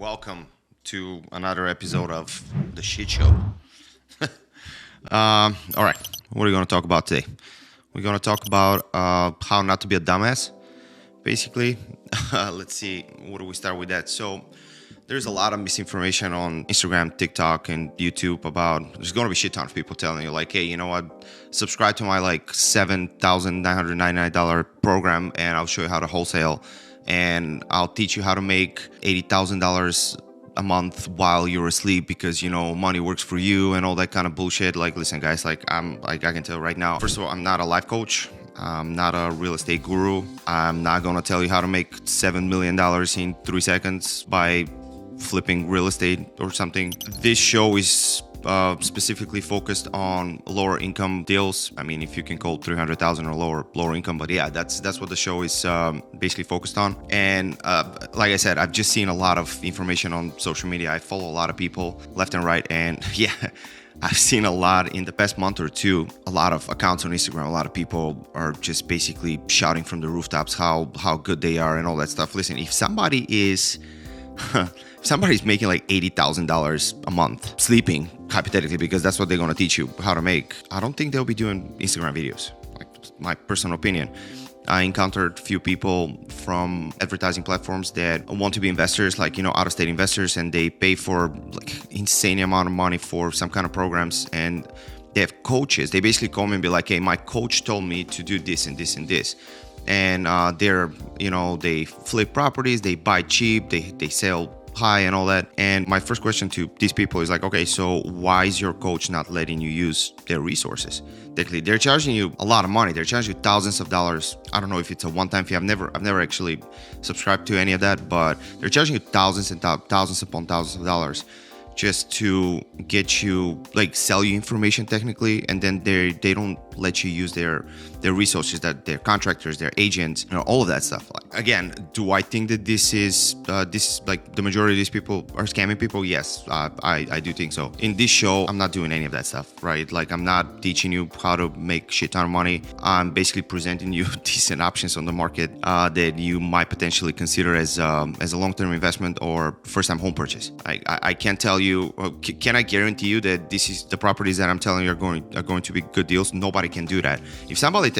welcome to another episode of The Shit Show. All right, what are we going to talk about today? We're going to talk about how not to be a dumbass, basically. Let's see, what do we start with that? So, there's a lot of misinformation on Instagram, TikTok, and YouTube about, there's going to be shit ton of people telling you, like, hey, you know what, subscribe to my, like, $7,999 program, and I'll show you how to wholesale, and I'll teach you how to make $80,000 a month while you're asleep because, you know, money works for you and all that kind of bullshit. Like, listen, guys, I can tell right now, first of all, I'm not a life coach. I'm not a real estate guru. I'm not going to tell you how to make $7 million in 3 seconds by flipping real estate or something. This show is specifically focused on lower income deals. I mean, if you can call 300,000 or lower income, but yeah, that's what the show is basically focused on. And like I said, I've just seen a lot of information on social media. I follow a lot of people left and right, and yeah, I've seen a lot in the past month or two, a lot of accounts on Instagram. A lot of people are just basically shouting from the rooftops how good they are and all that stuff. Listen, if somebody is if somebody's making like $80,000 a month sleeping, hypothetically, because that's what they're going to teach you how to make, I don't think they'll be doing Instagram videos. Like, my personal opinion. I encountered a few people from advertising platforms that want to be investors, like, you know, out-of-state investors, and they pay for like insane amount of money for some kind of programs, and they have coaches. They basically call me and be like, hey, my coach told me to do this and this and this. And they're, you know, they flip properties, they buy cheap, they sell high and all that. And my first question to these people is like, okay, so why is your coach not letting you use their resources? They're charging you a lot of money. They're charging you thousands of dollars. I don't know if it's a one-time fee. I've never actually subscribed to any of that, but they're charging you thousands and thousands upon thousands of dollars just to get you, like, sell you information technically, and then they don't let you use their resources, that their contractors, their agents, you know, all of that stuff. Like, again, do I think that this is like the majority of these people are scamming people? Yes, I do think so. In this show, I'm not doing any of that stuff, right? Like, I'm not teaching you how to make shit ton of money. I'm basically presenting you decent options on the market that you might potentially consider as a long-term investment or first-time home purchase. I can't tell you, can I guarantee you that this is the properties that I'm telling you are going to be good deals? Nobody can do that. If somebody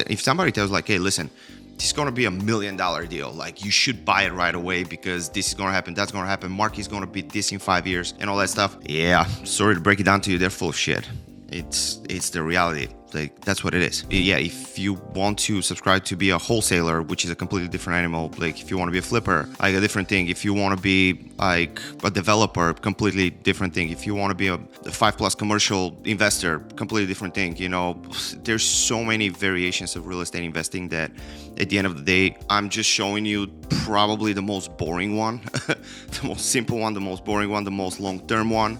tells, like, hey, listen, this is going to be $1 million deal, like, you should buy it right away because this is going to happen, that's going to happen, market's going to be this in 5 years and all that stuff, yeah, sorry to break it down to you, they're full of shit. It's the reality. Like, that's what it is. Yeah, if you want to subscribe to be a wholesaler, which is a completely different animal, like, if you want to be a flipper, like, a different thing. If you want to be like a developer, completely different thing. If you want to be a 5+ commercial investor, completely different thing. You know, there's so many variations of real estate investing that at the end of the day, I'm just showing you probably the most boring one, the most simple one, the most boring one, the most long-term one.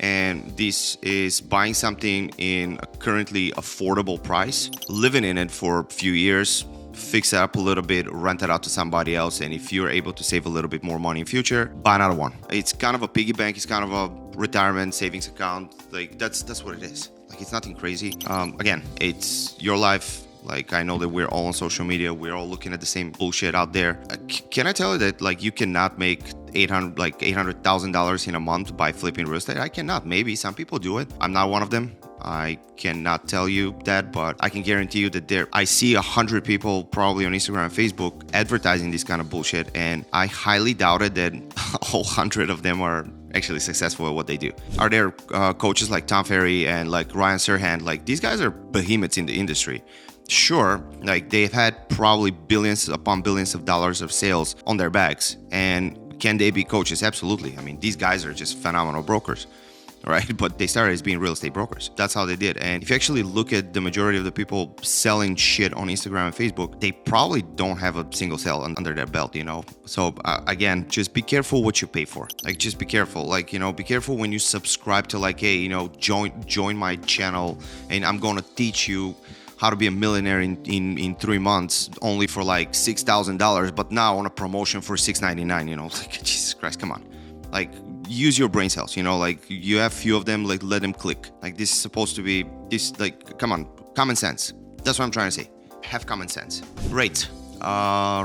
And this is buying something in a currently affordable price, living in it for a few years, fix it up a little bit, rent it out to somebody else, and if you're able to save a little bit more money in future, buy another one. It's kind of a piggy bank, it's kind of a retirement savings account. Like, that's what it is. Like, it's nothing crazy. Again, it's your life. Like, I know that we're all on social media, we're all looking at the same bullshit out there. Can I tell you that, like, you cannot make $800,000 in a month by flipping real estate? I cannot. Maybe some people do it. I'm not one of them. I cannot tell you that, but I can guarantee you that I see 100 people probably on Instagram and Facebook advertising this kind of bullshit, and I highly doubt it that all 100 of them are actually successful at what they do. Are there coaches like Tom Ferry and like Ryan Serhant? Like, these guys are behemoths in the industry. Sure, like, they've had probably billions upon billions of dollars of sales on their backs. And can they be coaches? Absolutely. I mean, these guys are just phenomenal brokers, right? But they started as being real estate brokers. That's how they did. And if you actually look at the majority of the people selling shit on Instagram and Facebook, they probably don't have a single sale under their belt, you know? So again, just be careful what you pay for. Like, just be careful. Like, you know, be careful when you subscribe to, like, hey, you know, join my channel and I'm going to teach you how to be a millionaire in 3 months, only for like $6,000, but now on a promotion for $699, you know, like, Jesus Christ, come on. Like, use your brain cells, you know, like, you have few of them, like, let them click. Like, this is supposed to be, this, like, come on, common sense. That's what I'm trying to say. Have common sense. Great.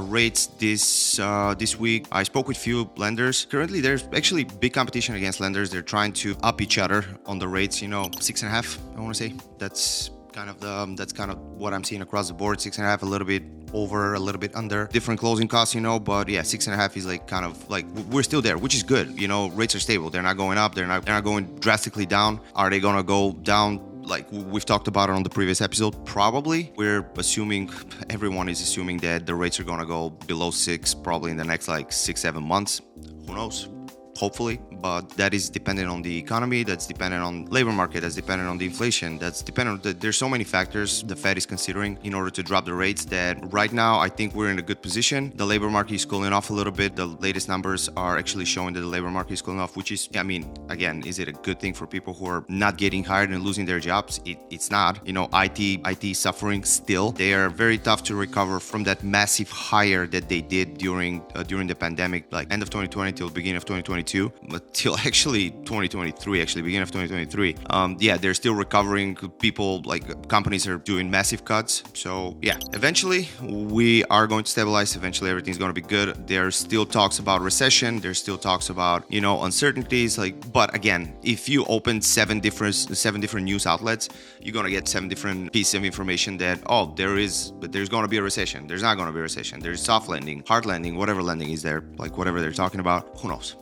Rates this week. I spoke with few lenders. Currently, there's actually big competition against lenders. They're trying to up each other on the rates. 6.5. I want to say that's kind of what I'm seeing across the board. 6.5, a little bit over, a little bit under. Different closing costs, but yeah, 6.5 is like kind of like we're still there, which is good. Rates are stable. They're not going up. They're not going drastically down. Are they gonna go down? Like we've talked about it on the previous episode, probably. Everyone is assuming that the rates are gonna go below 6 probably in the next like 6-7 months. Who knows? Hopefully, but that is dependent on the economy, that's dependent on labor market, that's dependent on the inflation, that's dependent on there's so many factors the Fed is considering in order to drop the rates that right now I think we're in a good position. The labor market is cooling off a little bit. The latest numbers are actually showing that the labor market is cooling off, which is, again, is it a good thing for people who are not getting hired and losing their jobs? It's not. IT suffering still. They are very tough to recover from that massive hire that they did during the pandemic, like end of 2020 till beginning of 2022. But till actually 2023, beginning of 2023. They're still recovering. People, like companies, are doing massive cuts. So yeah, eventually we are going to stabilize. Eventually everything's going to be good. There's still talks about recession. There's still talks about uncertainties. But again, if you open seven different news outlets, you're going to get 7 different pieces of information that there's going to be a recession. There's not going to be a recession. There's soft landing, hard landing, whatever landing is there, like whatever they're talking about. Who knows?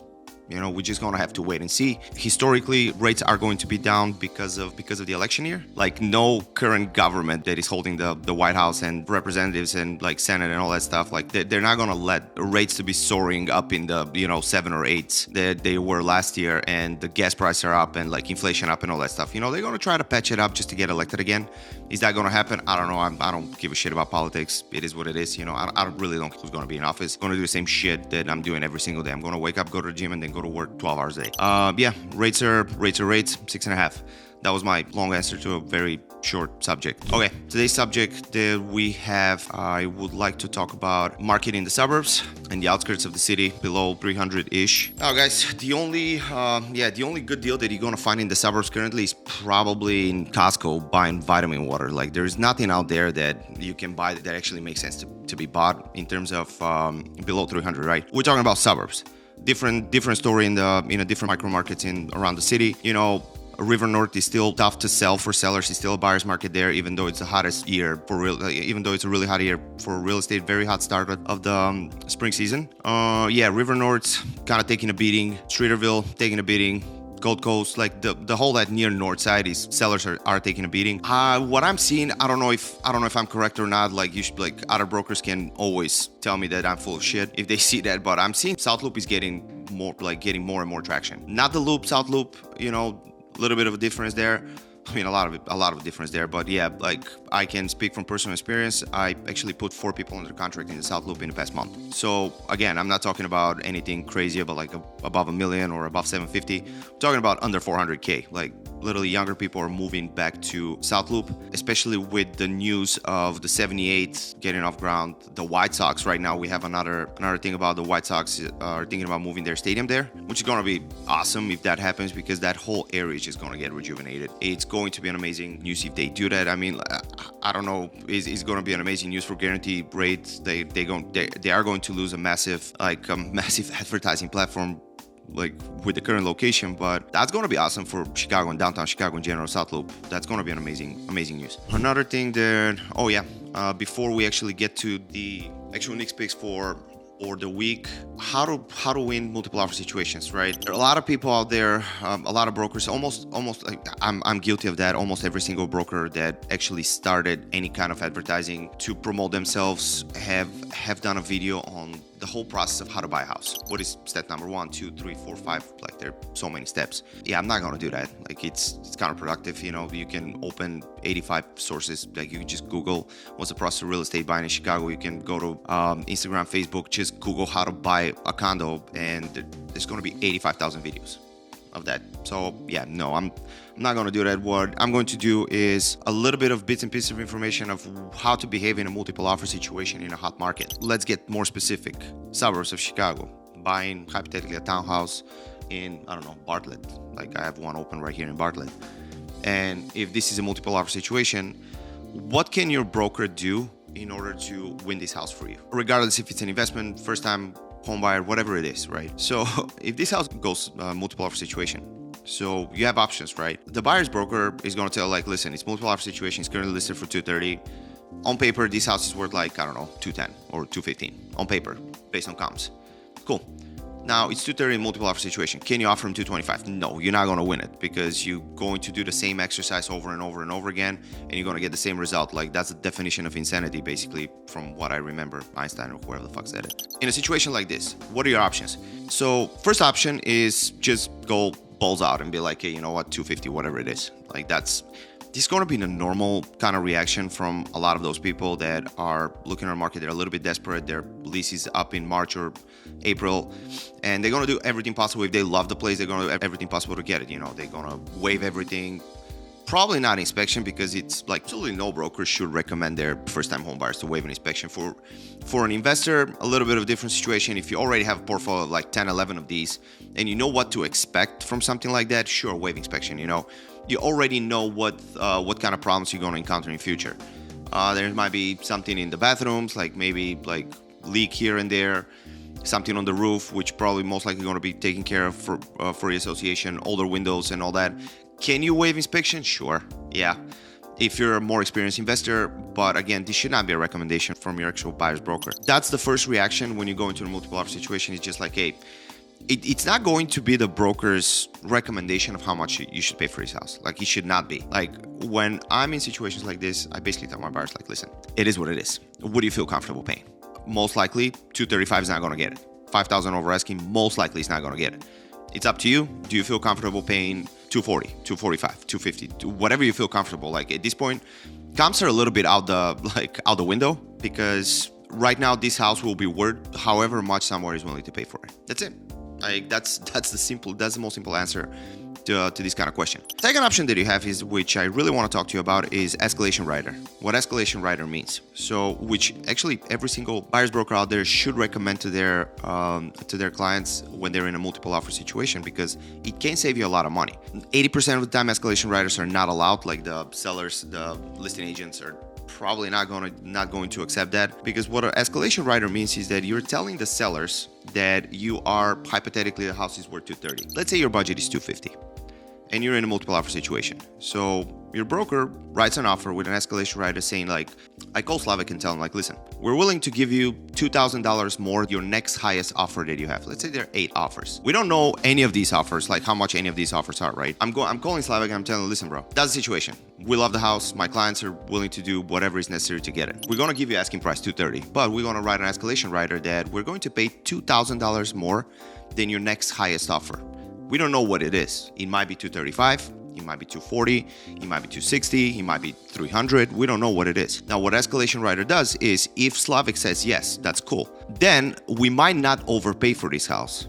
We're just gonna have to wait and see. Historically, rates are going to be down because of the election year. Like no current government that is holding the White House and representatives and like Senate and all that stuff, like they're not gonna let rates to be soaring up in the 7 or 8s that they were last year, and the gas prices are up and like inflation up and all that stuff. They're gonna try to patch it up just to get elected again. Is that gonna happen? I don't know. I don't give a shit about politics. It is what it is. I really don't know who's gonna be in office. I'm gonna do the same shit that I'm doing every single day. I'm gonna wake up, go to the gym, and then go to work 12 hours a day. Rates are rates, 6.5. That was my long answer to a very short subject. Okay, today's subject that we have, I would like to talk about market in the suburbs and the outskirts of the city below 300-ish. Now guys, the only good deal that you're gonna find in the suburbs currently is probably in Costco buying vitamin water. Like there's nothing out there that you can buy that actually makes sense to be bought in terms of below 300, right? We're talking about suburbs. Different story in different micro markets around the city. River North is still tough to sell for sellers. It's still a buyer's market there, even though it's the hottest year for real. Even though it's a really hot year for real estate, very hot start of the spring season. River North's kind of taking a beating. Streeterville taking a beating. Gold Coast, like the whole that near north side is sellers are taking a beating. What I'm seeing, I don't know if I'm correct or not. Like you should, like other brokers can always tell me that I'm full of shit if they see that. But I'm seeing South Loop is getting more and more traction. Not the Loop, South Loop. A little bit of a difference there. A lot of difference there, but yeah, like I can speak from personal experience. I actually put 4 people under contract in the South Loop in the past month. So again, I'm not talking about anything crazy about like above $1 million or above 750. I'm talking about under 400K. Like literally younger people are moving back to South Loop, especially with the news of the 78 getting off ground. The White Sox right now, we have another thing about the White Sox are thinking about moving their stadium there, which is going to be awesome if that happens, because that whole area is just going to get rejuvenated. It's going to be an amazing news if they do that. I don't know, it's going to be an amazing news for guarantee rates. They are going to lose a massive advertising platform like with the current location, but that's going to be awesome for Chicago and downtown Chicago in general, South Loop. That's going to be an amazing news. Another thing that, before we actually get to the actual Knicks picks for the week, how to win multiple offer situations, right? There are a lot of people out there, a lot of brokers, almost like I'm guilty of that. Almost every single broker that actually started any kind of advertising to promote themselves have done a video on the whole process of how to buy a house. What is step number 1, 2, 3, 4, 5? Like there are so many steps. Yeah, I'm not gonna do that. Like it's counterproductive. You can open 85 sources. Like you can just Google what's the process of real estate buying in Chicago. You can go to Instagram, Facebook, just Google how to buy a condo, and there's gonna be 85,000 videos of that. So yeah, no, I'm not going to do that. What I'm going to do is a little bit of bits and pieces of information of how to behave in a multiple offer situation in a hot market. Let's get more specific. Suburbs of Chicago, buying hypothetically a townhouse in, I don't know, Bartlett. Like I have one open right here in Bartlett. And if this is a multiple offer situation, what can your broker do in order to win this house for you, regardless if it's an investment, first time home buyer, whatever it is, right? So if this house goes multiple offer situation, so you have options, right? The buyer's broker is going to tell like, listen, it's multiple offer situation, it's currently listed for 230. On paper, this house is worth like, I don't know, 210 or 215 on paper, based on comps. Cool. Now it's 230 in multiple offer situation. Can you offer him 225? No, you're not going to win it because you're going to do the same exercise over and over and over again, and you're going to get the same result. Like that's the definition of insanity, basically, from what I remember, Einstein or whoever the fuck said it. In a situation like this, what are your options? So first option is just go balls out and be like, hey, you know what, 250, whatever it is. Like this is going to be the normal kind of reaction from a lot of those people that are looking at the market. They're a little bit desperate. Their lease is up in March or April, and they're going to do everything possible. If they love the place, they're going to do everything possible to get it. You know, they're going to waive everything. Probably not inspection, because it's like absolutely no broker should recommend their first-time home buyers to waive an inspection. For an investor, a little bit of a different situation. If you already have a portfolio of like 10, 11 of these, and you know what to expect from something like that, sure, waive inspection. You know, you already know what kind of problems you're going to encounter in the future. There might be something in the bathrooms, like maybe like leak here and there, something on the roof, which probably most likely going to be taken care of for the association, older windows and all that. Can you waive inspection? Sure. Yeah. If you're a more experienced investor, but again, this should not be a recommendation from your actual buyer's broker. That's the first reaction when you go into a multiple offer situation. It's just like, hey, it's not going to be the broker's recommendation of how much you should pay for his house. Like, it should not be. Like, when I'm in situations like this, I basically tell my buyers, like, listen, it is what it is. What do you feel comfortable paying? Most likely, 235 is not going to get it. 5,000 over asking, most likely is not going to get it. It's up to you. Do you feel comfortable paying 240, 245, 250, whatever you feel comfortable? Like, at this point, comps are a little bit out the window, because right now this house will be worth however much someone is willing to pay for it. That's it. Like, that's the most simple answer to this kind of question. Second option that you have is, which I really want to talk to you about, is escalation rider. What escalation rider means. So, which actually every single buyer's broker out there should recommend to their clients when they're in a multiple offer situation, because it can save you a lot of money. 80% of the time, escalation riders are not allowed. Like, the sellers, the listing agents are probably not going to accept that, because what an escalation rider means is that you're telling the sellers that you are, hypothetically, the house is worth 230. Let's say your budget is 250 and you're in a multiple offer situation. So your broker writes an offer with an escalation rider saying, like, I call Slavik and tell him, like, listen, we're willing to give you $2,000 more your next highest offer that you have. Let's say there are 8 offers. We don't know any of these offers, like how much any of these offers are, right? I'm calling Slavik and I'm telling him, listen, bro, that's the situation. We love the house. My clients are willing to do whatever is necessary to get it. We're going to give you asking price 230, but we're going to write an escalation rider that we're going to pay $2,000 more than your next highest offer. We don't know what it is. It might be 235, it might be 240, it might be 260, it might be 300. We don't know what it is. Now, what escalation rider does is, if Slavik says yes, that's cool, then we might not overpay for this house.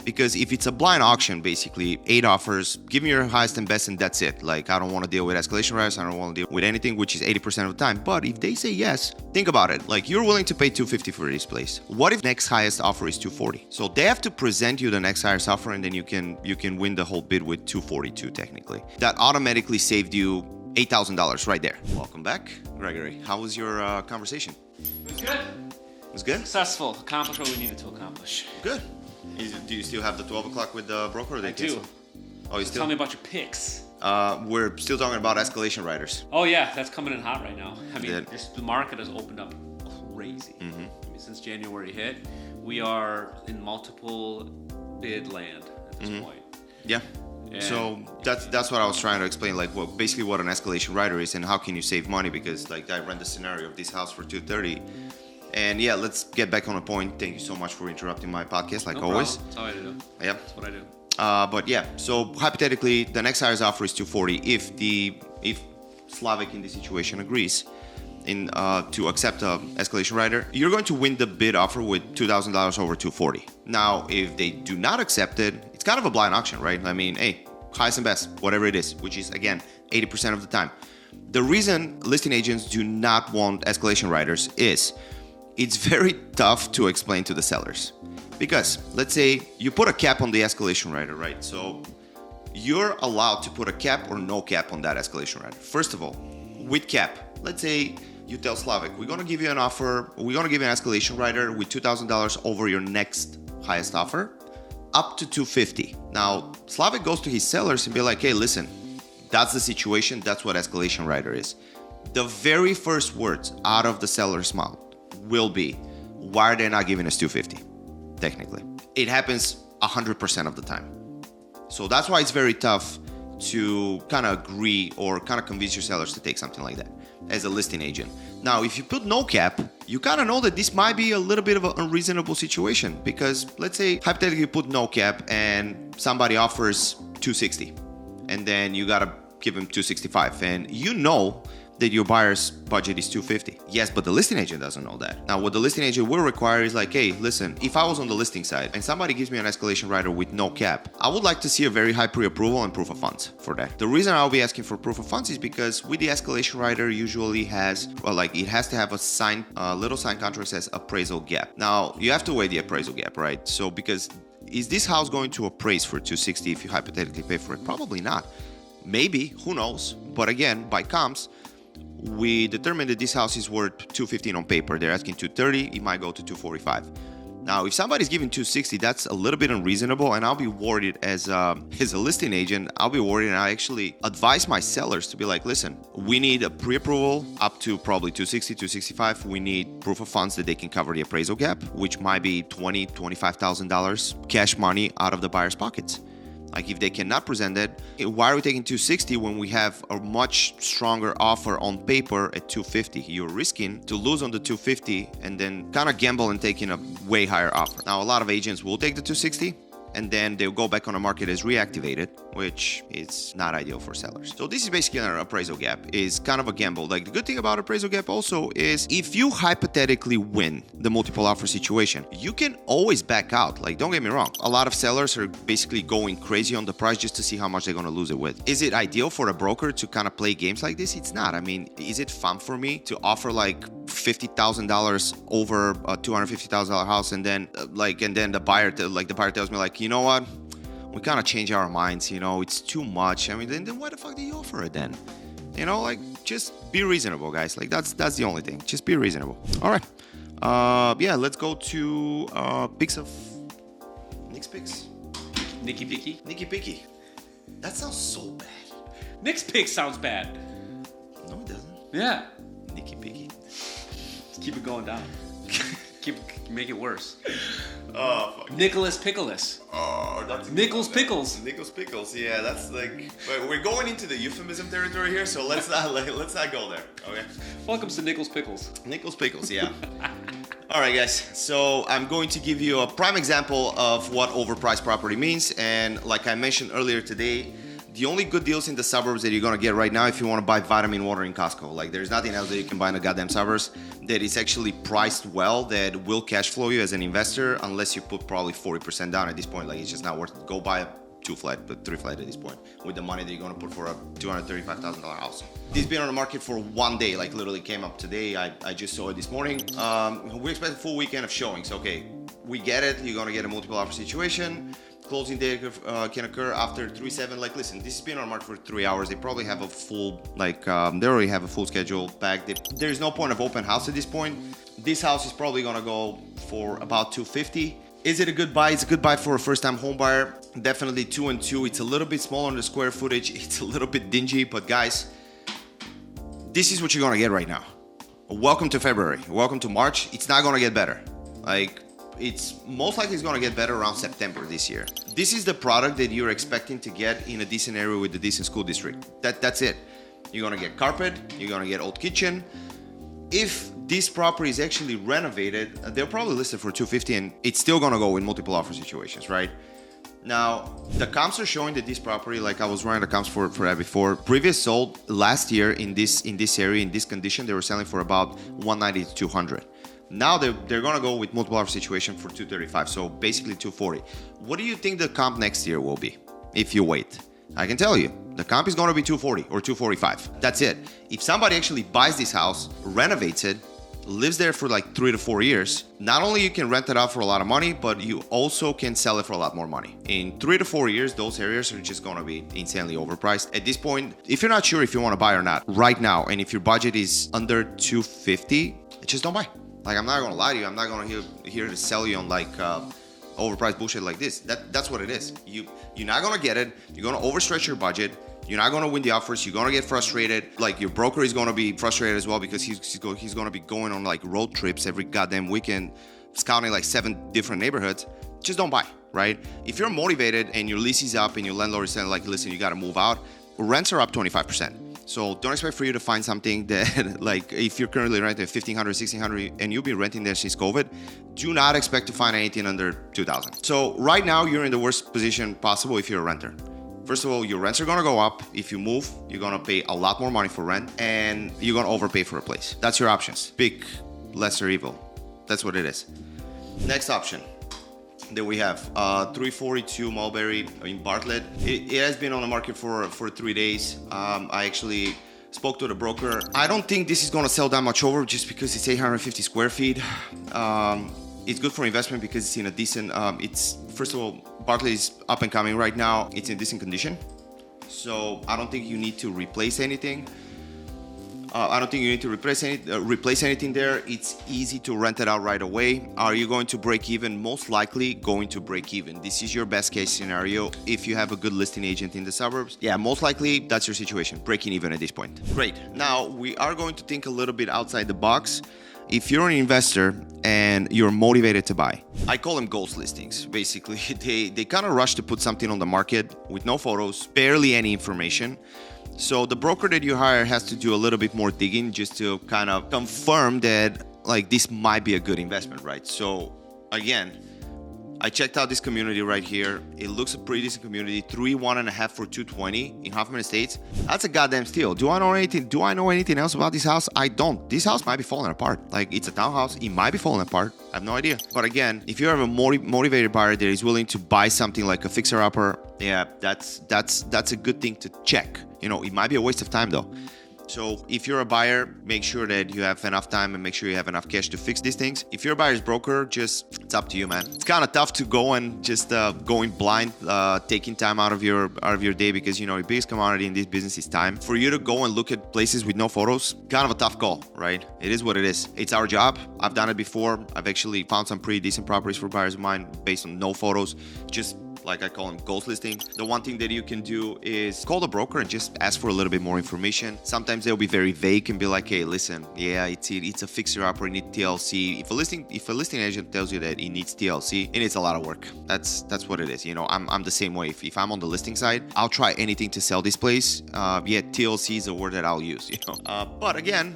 Because if it's a blind auction, basically 8 offers, give me your highest and best, and that's it. Like, I don't want to deal with escalation riders. I don't want to deal with anything, which is 80% of the time. But if they say yes, think about it. Like, you're willing to pay 250 for this place. What if next highest offer is 240? So they have to present you the next highest offer, and then you can win the whole bid with 242 technically. That automatically saved you $8,000 right there. Welcome back, Gregory. How was your conversation? It was good. It was good? Successful. Accomplished what we needed to accomplish. Good. Do you still have the 12 o'clock with the broker? Or they I do. Oh, you still? Tell me about your picks. We're still talking about escalation riders. Oh yeah, that's coming in hot right now. I mean, Yeah. the market has opened up crazy. I mean, since January hit, we are in multiple bid land at this point. Yeah. And So that's what I was trying to explain. Like, basically what an escalation rider is and how can you save money, because like I ran the scenario of this house for 230. And yeah, let's get back on the point. Thank you so much for interrupting my podcast, like no always. problem. That's all I do. Yep. That's what I do. But yeah, so hypothetically, the next highest offer is 240. If Slavik in this situation agrees to accept a escalation rider, you're going to win the bid offer with $2,000 over 240. Now, if they do not accept it, it's kind of a blind auction, right? I mean, hey, highest and best, whatever it is, which is again 80% of the time. The reason listing agents do not want escalation riders is it's very tough to explain to the sellers. Because let's say you put a cap on the escalation rider, right? So you're allowed to put a cap or no cap on that escalation rider. First of all, with cap, let's say You tell Slavic, we're gonna give you an offer, we're gonna give you an escalation rider with $2,000 over your next highest offer, up to $250. Now, Slavic goes to his sellers and be like, hey, listen, that's the situation, that's what escalation rider is. The very first words out of the seller's mouth will be, why are they not giving us $250? Technically. It happens 100% of the time. So that's why it's very tough to kind of agree or kind of convince your sellers to take something like that as a listing agent. Now, if you put no cap, you kind of know that this might be a little bit of an unreasonable situation, because let's say hypothetically you put no cap and somebody offers $260 and then you got to give them $265, and you know that your buyer's budget is $250. Yes, but the listing agent doesn't know that. Now, what the listing agent will require is like, hey, listen, if I was on the listing side and somebody gives me an escalation rider with no cap, I would like to see a very high pre-approval and proof of funds for that. The reason I'll be asking for proof of funds is because with the escalation rider usually has, well, like it has to have a signed, little signed contract that says appraisal gap. Now, you have to weigh the appraisal gap, right? So because is this house going to appraise for $260 if you hypothetically pay for it? Probably not. Maybe, who knows? But again, by comps, we determined that this house is worth $215 on paper. They're asking $230, it might go to $245. Now, if somebody's giving $260, that's a little bit unreasonable, and I'll be worried as a listing agent. I'll be worried, and I actually advise my sellers to be like, listen, we need a pre-approval up to probably $260, $265. We need proof of funds that they can cover the appraisal gap, which might be $20,000, $25,000 cash money out of the buyer's pockets. Like if they cannot present that, why are we taking $260 when we have a much stronger offer on paper at $250? You're risking to lose on the $250 and then kind of gamble and taking a way higher offer. Now, a lot of agents will take the $260 and then they'll go back on the market as reactivated, which is not ideal for sellers. So this is basically an appraisal gap, is kind of a gamble. Like the good thing about appraisal gap also is if you hypothetically win the multiple offer situation, you can always back out. Like, don't get me wrong. A lot of sellers are basically going crazy on the price just to see how much they're going to lose it with. Is it ideal for a broker to kind of play games like this? It's not. I mean, is it fun for me to offer like $50,000 over a $250,000 house and then the buyer tells me like, you know what, we kind of change our minds, you know, it's too much. I mean, then why the fuck do you offer it then? You know, like, just be reasonable, guys. Like that's the only thing. Just be reasonable. All right. Yeah, let's go to picks of Nick's picks. Nicky Picky. Nicky Picky. That sounds so bad. Nick's pick sounds bad. No, it doesn't. Yeah. Nicky Picky. Let's keep it going down. Make it worse. Oh, fuck. Nicholas Pickles. Oh, that's Nichols Pickles. Nichols Pickles. Yeah, that's like. But we're going into the euphemism territory here, so let's not go there. Okay. Welcome to Nichols Pickles. Nichols Pickles. Yeah. All right, guys. So I'm going to give you a prime example of what overpriced property means, and like I mentioned earlier today, the only good deals in the suburbs that you're gonna get right now if you want to buy vitamin water in Costco. Like there's nothing else that you can buy in the goddamn suburbs that is actually priced well, that will cash flow you as an investor, unless you put probably 40% down at this point. Like it's just not worth it. Go buy a 2-flat, but 3-flat at this point with the money that you're gonna put for a $235,000 house. This has been on the market for one day, like literally came up today. I just saw it this morning. We expect a full weekend of showings. Okay, we get it. You're gonna get a multiple offer situation. Closing day can occur after 3/7. Like, listen, this has been on the market for 3 hours. They probably have a full, they already have a full schedule packed. There's no point of open house at this point. This house is probably gonna go for about $250. Is it a good buy? It's a good buy for a first-time home buyer. Definitely 2 and 2. It's a little bit small on the square footage. It's a little bit dingy, but guys, this is what you're gonna get right now. Welcome to February. Welcome to March. It's not gonna get better. Like, it's most likely it's gonna get better around September this year. This is the product that you're expecting to get in a decent area with a decent school district. That's it. You're gonna get carpet, you're gonna get old kitchen. If this property is actually renovated, they'll probably list it for $250 and it's still gonna go in multiple offer situations, right? Now, the comps are showing that this property, like I was running the comps for that before, previous sold last year in this area, in this condition, they were selling for about $190 to $200. Now they're gonna go with multiple offer situation for $235, so basically $240. What do you think the comp next year will be if you wait? I can tell you, the comp is gonna be $240 or $245. That's it. If somebody actually buys this house, renovates it, lives there for like 3 to 4 years, not only you can rent it out for a lot of money, but you also can sell it for a lot more money. In 3 to 4 years, those areas are just gonna be insanely overpriced. At this point, if you're not sure if you want to buy or not right now, and if your budget is under 250, just don't buy. Like, I'm not gonna lie to you, I'm not gonna here to sell you on like overpriced bullshit like this. That's what it is. You're not gonna get it. You're gonna overstretch your budget. You're not gonna win the offers. You're gonna get frustrated. Like, your broker is gonna be frustrated as well, because he's gonna be going on like road trips every goddamn weekend, scouting like 7 different neighborhoods. Just don't buy, right? If you're motivated and your lease is up and your landlord is saying like, listen, you gotta move out, rents are up 25%. So don't expect for you to find something that, like, if you're currently renting $1,500, $1,600, and you've been renting there since COVID, do not expect to find anything under $2,000. So right now, you're in the worst position possible if you're a renter. First of all, your rents are gonna go up. If you move, you're gonna pay a lot more money for rent, and you're gonna overpay for a place. That's your options. Pick lesser evil. That's what it is. Next option that we have, 342 Mulberry in Bartlett. It has been on the market for 3 days. I actually spoke to the broker. I don't think this is gonna sell that much over, just because it's 850 square feet. It's good for investment because it's in a decent, first of all, Bartlett is up and coming right now. It's in decent condition. So I don't think you need to replace anything. I don't think you need to replace anything there. It's easy to rent it out right away. Are you going to break even? Most likely going to break even. This is your best case scenario if you have a good listing agent in the suburbs. Yeah, most likely that's your situation, breaking even at this point. Great. Now we are going to think a little bit outside the box. If you're an investor and you're motivated to buy, I call them ghost listings. Basically, they kind of rush to put something on the market with no photos, barely any information. So the broker that you hire has to do a little bit more digging just to kind of confirm that, like, this might be a good investment, right? So again, I checked out this community right here. It looks a pretty decent community. 1.5 for 220 in Hoffman Estates. That's a goddamn steal. Do I know anything else about this house? I don't. This house might be falling apart. Like, it's a townhouse. It might be falling apart. I have no idea. But again, if you have a motivated buyer that is willing to buy something like a fixer-upper, yeah, that's a good thing to check. You know, it might be a waste of time though. So if you're a buyer, make sure that you have enough time and make sure you have enough cash to fix these things. If you're a buyer's broker, it's up to you, man. It's kind of tough to go and just going blind, taking time out of your day, because, you know, the biggest commodity in this business is time. For you to go and look at places with no photos, kind of a tough call, right? It is what it is. It's our job. I've done it before. I've actually found some pretty decent properties for buyers of mine based on no photos. Just like I call them ghost listings. The one thing that you can do is call the broker and just ask for a little bit more information. Sometimes they'll be very vague and be like, hey, listen, yeah, it's a fixer-upper, it needs TLC. If a listing agent tells you that it needs TLC, it needs a lot of work. That's what it is. You know, I'm the same way. If I'm on the listing side, I'll try anything to sell this place. Yeah, TLC is a word that I'll use, you know. But again,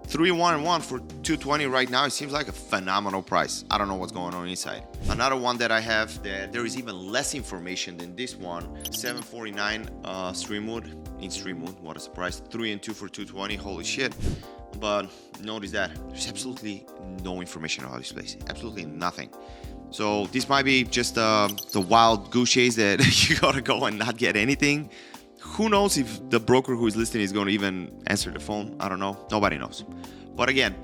311 for 220 right now, it seems like a phenomenal price. I don't know what's going on inside. Another one that I have that there is even less information than this one, 749 Streamwood in Streamwood. What a surprise. 3 and 2 for 220. Holy shit. But notice that there's absolutely no information about this place. Absolutely nothing. So this might be just the wild goose chase that you gotta go and not get anything. Who knows if the broker who is listing is going to even answer the phone? I don't know. Nobody knows. But again,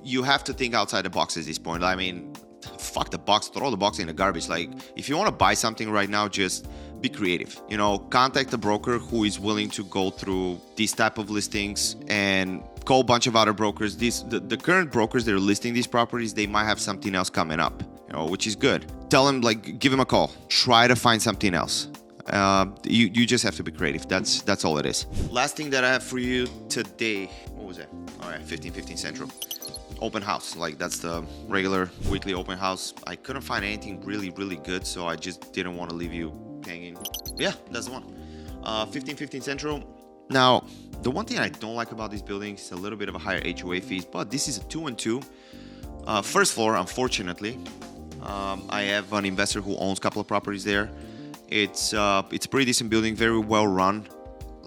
you have to think outside the box at this point. I mean, fuck the box. Throw the box in the garbage. Like, if you want to buy something right now, just be creative. You know, contact a broker who is willing to go through these type of listings, and call a bunch of other brokers. The current brokers that are listing these properties, they might have something else coming up, you know, which is good. Tell them, like, give them a call. Try to find something else. You just have to be creative. That's all it is. Last thing that I have for you today, what was it? All right, 1515 Central. Open house. Like, that's the regular weekly open house. I couldn't find anything really good, so I just didn't want to leave you hanging. Yeah, that's the one. 1515 Central. Now, the one thing I don't like about these buildings is a little bit of a higher HOA fees, but this is a 2-and-2. First floor, unfortunately. I have an investor who owns a couple of properties there. It's a pretty decent building, very well run.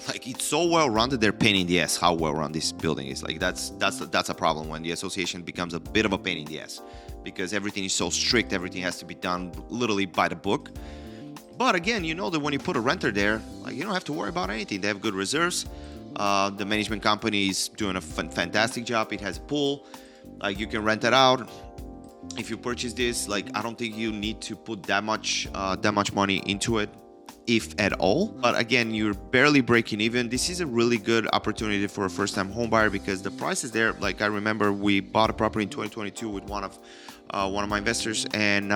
Like, it's so well run that they're pain in the ass how well run this building is. Like, that's a problem when the association becomes a bit of a pain in the ass, because everything is so strict. Everything has to be done literally by the book. But again, you know that when you put a renter there, like, you don't have to worry about anything. They have good reserves. The management company is doing a fantastic job. It has a pool. Like you can rent it out. If you purchase this, like I don't think you need to put that much money into it, if at all. But again, you're barely breaking even. This is a really good opportunity for a first-time home buyer because the price is there. Like I remember we bought a property in 2022 with one of my investors, and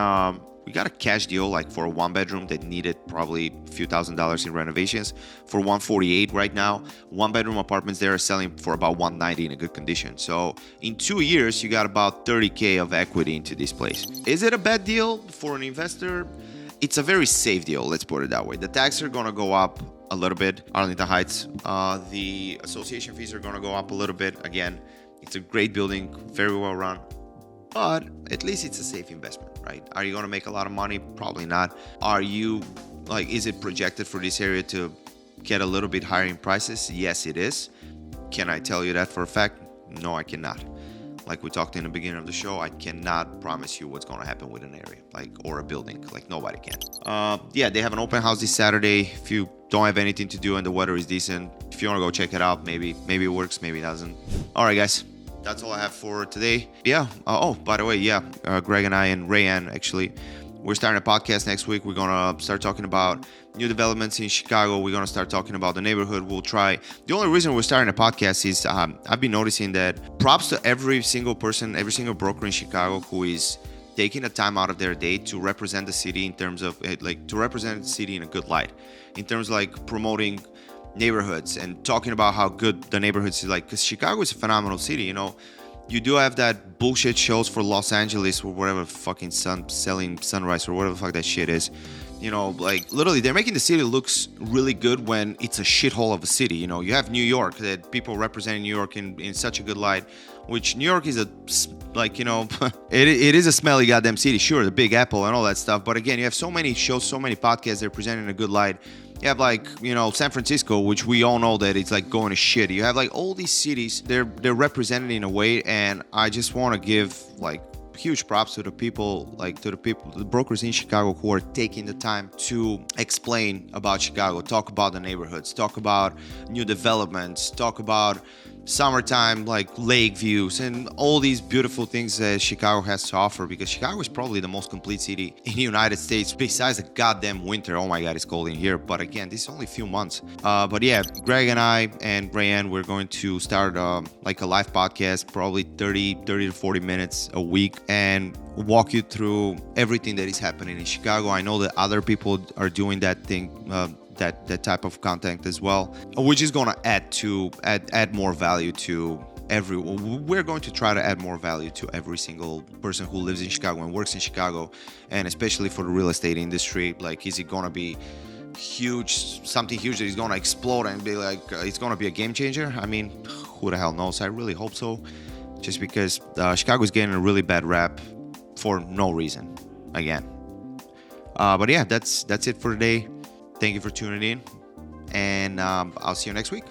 we got a cash deal like for a one bedroom that needed probably a few $1,000s in renovations for 148 right now. One bedroom apartments there are selling for about 190 in a good condition. So in 2 years, you got about 30K of equity into this place. Is it a bad deal for an investor? It's a very safe deal, let's put it that way. The taxes are gonna go up a little bit, Arlington Heights. The association fees are gonna go up a little bit. Again, it's a great building, very well run, but at least it's a safe investment, right? Are you gonna make a lot of money? Probably not. Are you, like, is it projected for this area to get a little bit higher in prices? Yes, it is. Can I tell you that for a fact? No, I cannot. Like we talked in the beginning of the show, I cannot promise you what's going to happen with an area, like, or a building. Like nobody can. Yeah, they have an open house this Saturday. If you don't have anything to do and the weather is decent, if you want to go check it out, maybe it works, maybe it doesn't. All right, guys, that's all I have for today. Yeah. Oh, by the way, yeah, Greg and I and Rayanne, actually, we're starting a podcast next week. We're going to start talking about new developments in Chicago. We're going to start talking about the neighborhood. We'll try. The only reason we're starting a podcast is I've been noticing that props to every single person, every single broker in Chicago who is taking the time out of their day to represent the city in terms of, like, to represent the city in a good light, in terms of like promoting neighborhoods and talking about how good the neighborhoods is, like, because Chicago is a phenomenal city, you know. You do have that bullshit shows for Los Angeles or whatever fucking selling sunrise or whatever the fuck that shit is. You know, like literally they're making the city looks really good when it's a shithole of a city. You know, you have New York, that people representing New York in such a good light, which New York is a, like, you know, it is a smelly goddamn city. Sure, the Big Apple and all that stuff. But again, you have so many shows, so many podcasts, they're presenting in a good light. You have, like, you know, San Francisco, which we all know that it's like going to shit. You have like all these cities, they're represented in a way, and I just want to give like huge props to the people, like the brokers in Chicago who are taking the time to explain about Chicago, talk about the neighborhoods, talk about new developments, talk about summertime, like lake views and all these beautiful things that Chicago has to offer, because Chicago is probably the most complete city in the United States besides the goddamn winter. Oh my god, it's cold in here, but again, this is only a few months. But yeah, Greg and I and Rayanne, we're going to start like a live podcast, probably 30 to 40 minutes a week, and walk you through everything that is happening in Chicago. I know that other people are doing that thing, that type of content as well, which is going to add more value to we're going to try to add more value to every single person who lives in Chicago and works in Chicago, and especially for the real estate industry. Like, is it going to be huge, something huge that is going to explode and be like, it's going to be a game changer? I mean, who the hell knows? I really hope so, just because Chicago is getting a really bad rap for no reason, again. But yeah, that's it for today. Thank you for tuning in, and I'll see you next week.